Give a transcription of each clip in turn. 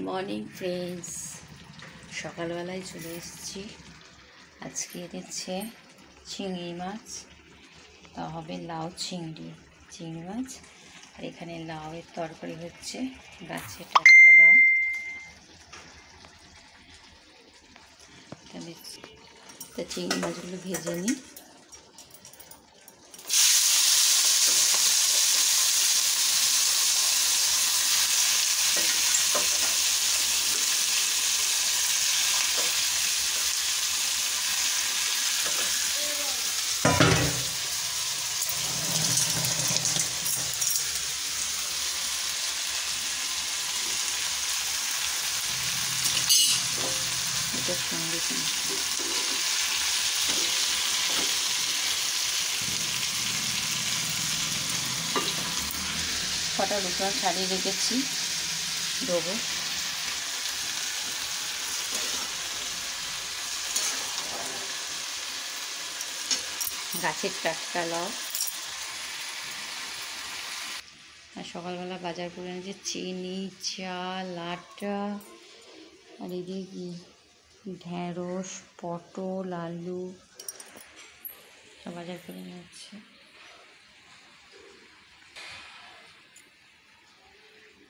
Morning friends, সকালবেলায় চলে এসেছি। আজকে এনেছে চিংড়ি মাছ, তা হবে লাউ চিংড়ি মাছ। আর এখানে লাউয়ের তরকারি হচ্ছে, গাছের টাটকা লাউ। তা চিংড়ি মাছগুলো ভেজে নিই। সঙ্গে কটা রসুন ছাড়িয়ে রেখেছি, দেবো। গাছের টাটকা লাউ। আর সকালবেলা বাজার করে এনেছে চিনি, চাল, আটা, আর এদিকে কি ঢেঁড়স, পটল, আলু সব বাজার করে নিচ্ছে।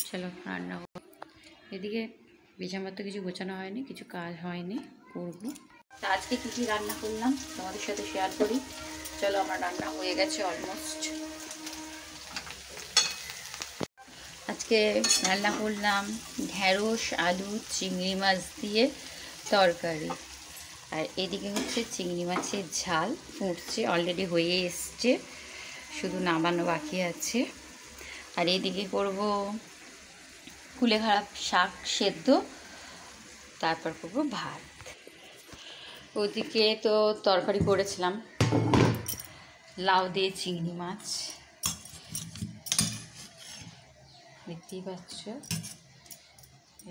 চলো রান্না করব। এদিকে বিছানার তো কিছু গোছানো হয়নি, কিছু কাজ হয়নি, করবো। তা আজকে কী কী রান্না করলাম তোমাদের সাথে শেয়ার করি। চলো, আমার রান্না হয়ে গেছে অলমোস্ট। আজকে রান্না করলাম ঢেঁড়স, আলু, চিংড়ি মাছ দিয়ে তরকারি। আর এদিকে হচ্ছে চিংড়ি মাছের ঝাল ফুটছে, অলরেডি হয়ে এসছে, শুধু নামানো বাকি আছে। আর এদিকে করব কুলেখাড়া শাক সেদ্ধ, তারপর করব ভাত। ওদিকে তো তরকারি করেছিলাম লাউ দিয়ে চিংড়ি মাছ, দেখতেই পাচ্ছ।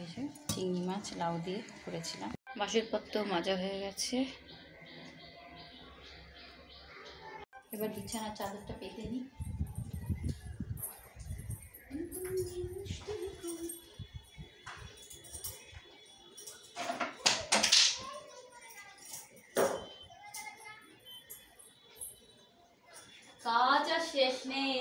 এই যে চিংড়ি মাছ লাউ দিয়ে করেছিলাম। বাসনপত্র মাজা হয়ে গেছে, এবার বিছানার চাদরটা পেতে নিই। কাজ আর শেষ নেই।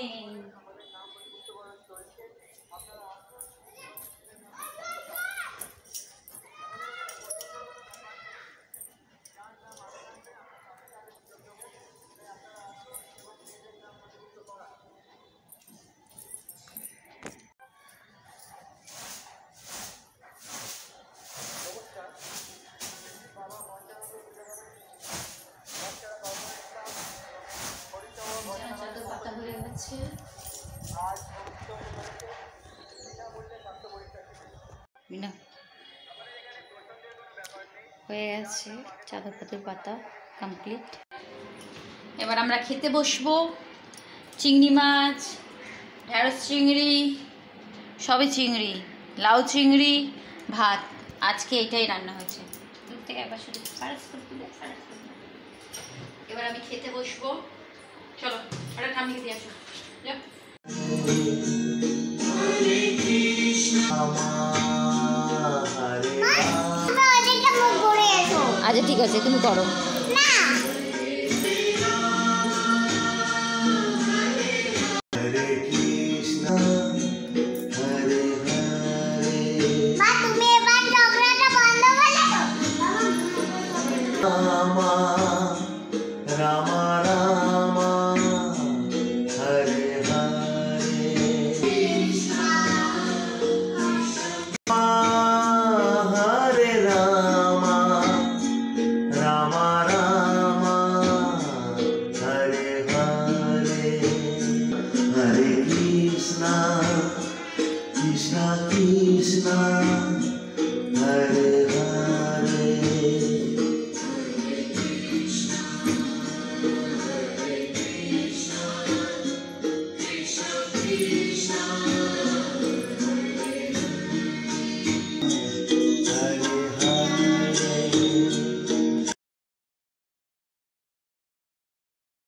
হয়ে গেছে চাদর পাতার পাতা কমপ্লিট। এবার আমরা খেতে বসবো। চিংড়ি মাছ, ঢেঁড়স চিংড়ি, সবে চিংড়ি, লাউ চিংড়ি, ভাত। আজকে এটাই রান্না হয়েছে। দূর থেকে একবার শুধু এবার আমি খেতে বসবো। চলো, ওটা ঠাম্মিকে দিয়ে আসো। আচ্ছা ঠিক আছে, তুমি করো। Krishna Krishna Hare